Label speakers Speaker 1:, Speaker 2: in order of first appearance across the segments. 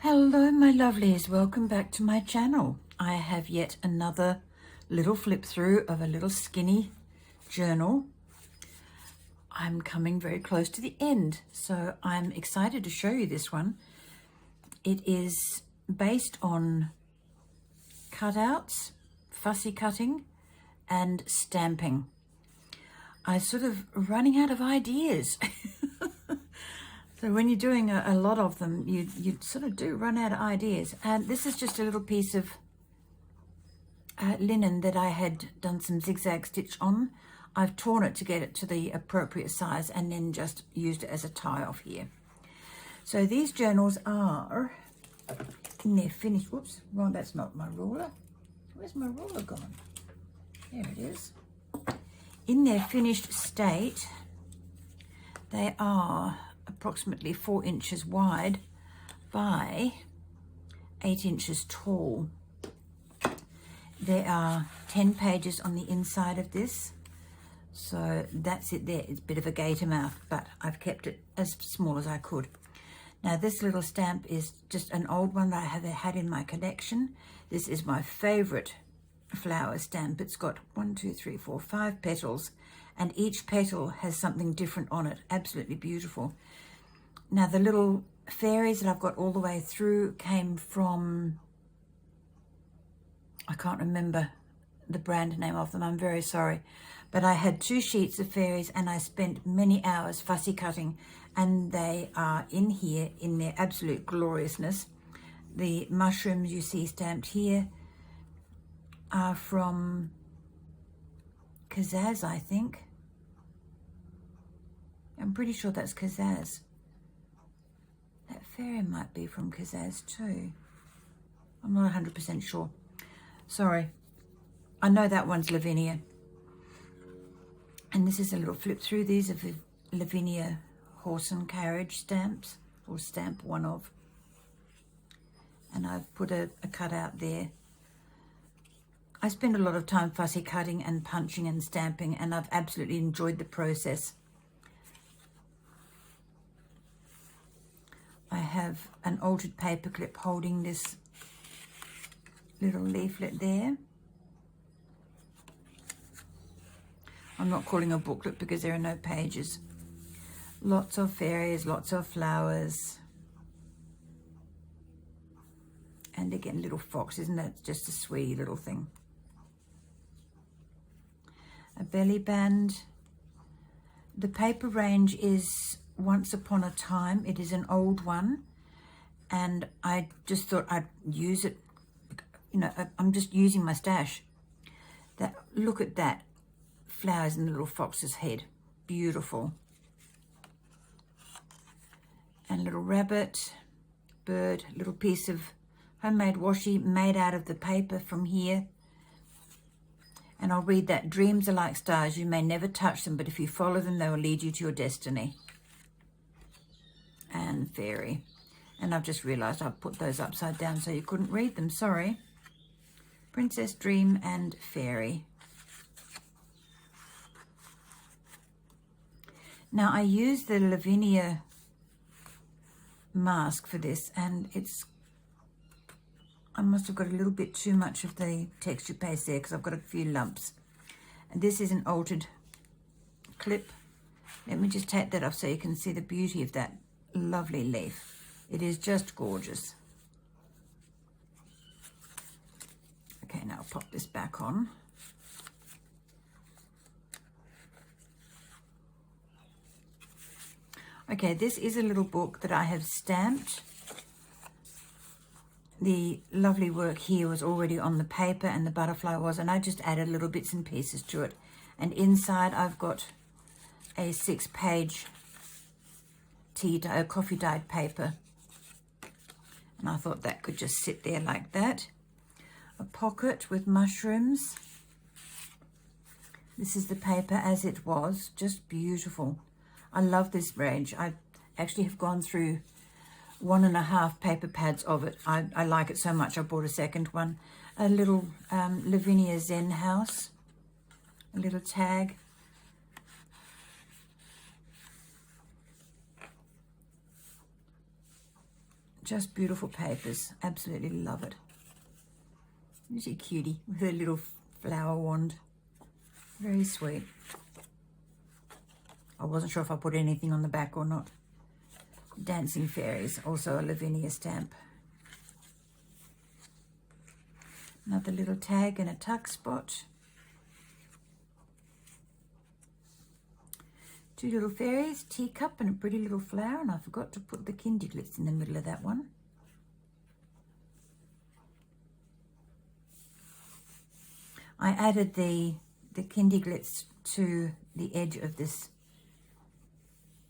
Speaker 1: Hello my lovelies, welcome back to my channel. I have yet another little flip through of a little skinny journal. I'm coming very close to the end, so I'm excited to show you this one. It is based on cutouts, fussy cutting and stamping. I'm sort of running out of ideas. So when you're doing a lot of them, you sort of do run out of ideas. And this is just a little piece of linen that I had done some zigzag stitch on. I've torn it to get it to the appropriate size and then just used it as a tie off here. So these journals are in their finished, whoops, well, that's not my ruler. Where's my ruler gone? There it is. In their finished state, they are approximately 4 inches wide by 8 inches tall. There are 10 pages on the inside of this, so that's it there. It's a bit of a gator mouth, but I've kept it as small as I could. Now this little stamp is just an old one that I have had in my collection. This is my favorite flower stamp. It's got 1, 2, 3, 4, 5 petals, and each petal has something different on it. Absolutely beautiful. Now the little fairies that I've got all the way through came from, I can't remember the brand name of them, I'm very sorry, but I had 2 sheets of fairies and I spent many hours fussy cutting, and they are in here in their absolute gloriousness. The mushrooms you see stamped here are from Kazaz, I think. I'm pretty sure that's Kazaz. That fairy might be from Kazaz too. I'm not 100% sure. Sorry. I know that one's Lavinia. And this is a little flip through. These are Lavinia horse and carriage stamps, or stamp one of. And I've put a cutout there. I spend a lot of time fussy cutting and punching and stamping, and I've absolutely enjoyed the process. I have an altered paper clip holding this little leaflet there. I'm not calling a booklet because there are no pages. Lots of fairies, lots of flowers. And again, little fox, isn't that just a sweet little thing? A belly band. The paper range is Once Upon a Time. It is an old one, and I just thought I'd use it. You know, I'm just using my stash. Look at that. Flowers in the little fox's head. Beautiful. And little rabbit, bird, little piece of homemade washi made out of the paper from here. And I'll read that. Dreams are like stars. You may never touch them, but if you follow them, they will lead you to your destiny. And fairy. And I've just realized I've put those upside down so you couldn't read them. Sorry. Princess, dream, and fairy. Now I use the Lavinia mask for this, and I must have got a little bit too much of the texture paste there because I've got a few lumps. And this is an altered clip. Let me just take that off so you can see the beauty of that lovely leaf. It is just gorgeous. Okay, now I'll pop this back on. Okay, this is a little book that I have stamped. The lovely work here was already on the paper, and the butterfly was, and I just added little bits and pieces to it. And inside I've got a 6-page coffee dyed paper. And I thought that could just sit there like that. A pocket with mushrooms. This is the paper as it was, just beautiful. I love this range. I actually have gone through 1.5 paper pads of it. I like it so much I bought a second one. A little Lavinia Zen house, a little tag. Just beautiful papers. Absolutely love it. Isn't she cutie with her little flower wand? Very sweet. I wasn't sure if I put anything on the back or not. Dancing Fairies, also a Lavinia stamp. Another little tag and a tuck spot. Two little fairies, teacup and a pretty little flower, and I forgot to put the Kinderglitz in the middle of that one. I added the Kinderglitz to the edge of this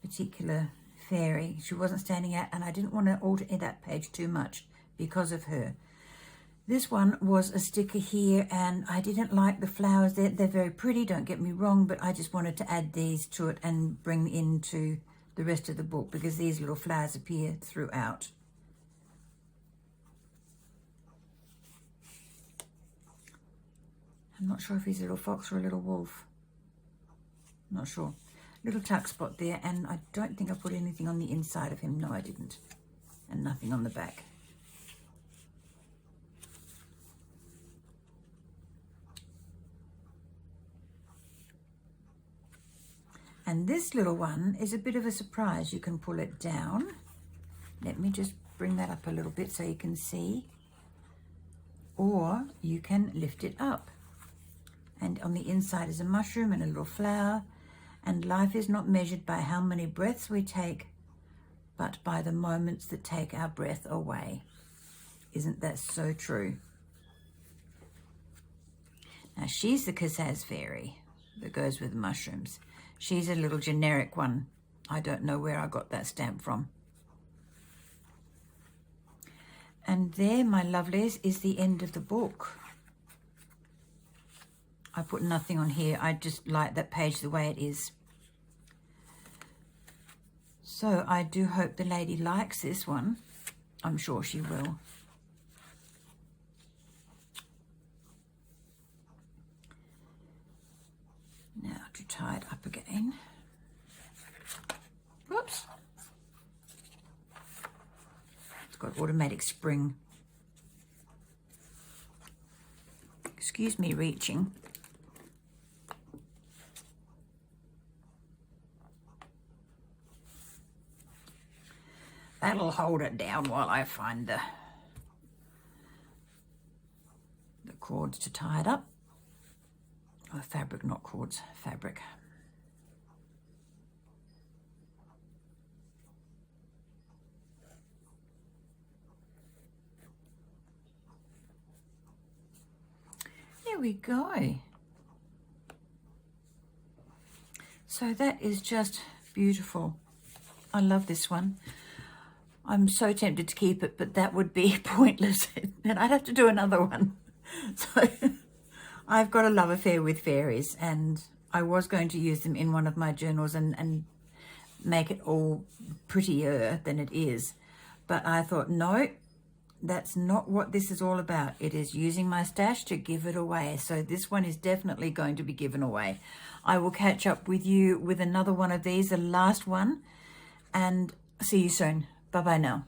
Speaker 1: particular fairy. She wasn't standing out, and I didn't want to alter that page too much because of her. This one was a sticker here, and I didn't like the flowers. They're very pretty, don't get me wrong, but I just wanted to add these to it and bring into the rest of the book because these little flowers appear throughout. I'm not sure if he's a little fox or a little wolf. Not sure. Little tuck spot there, and I don't think I put anything on the inside of him. No, I didn't. And nothing on the back. And this little one is a bit of a surprise. You can pull it down. Let me just bring that up a little bit so you can see. Or you can lift it up. And on the inside is a mushroom and a little flower. And life is not measured by how many breaths we take, but by the moments that take our breath away. Isn't that so true? Now she's the Kazaz fairy that goes with mushrooms. She's a little generic one. I don't know where I got that stamp from. And there, my lovelies, is the end of the book. I put nothing on here. I just like that page the way it is. So I do hope the lady likes this one. I'm sure she will. Now to tie it up again. Whoops. It's got automatic spring. Excuse me reaching. That'll hold it down while I find the cords to tie it up. Oh, fabric, not cords, fabric. There we go. So that is just beautiful. I love this one. I'm so tempted to keep it, but that would be pointless. And I'd have to do another one. So I've got a love affair with fairies, and I was going to use them in one of my journals and make it all prettier than it is. But I thought, no, that's not what this is all about. It is using my stash to give it away. So this one is definitely going to be given away. I will catch up with you with another one of these, the last one, and see you soon. Bye-bye now.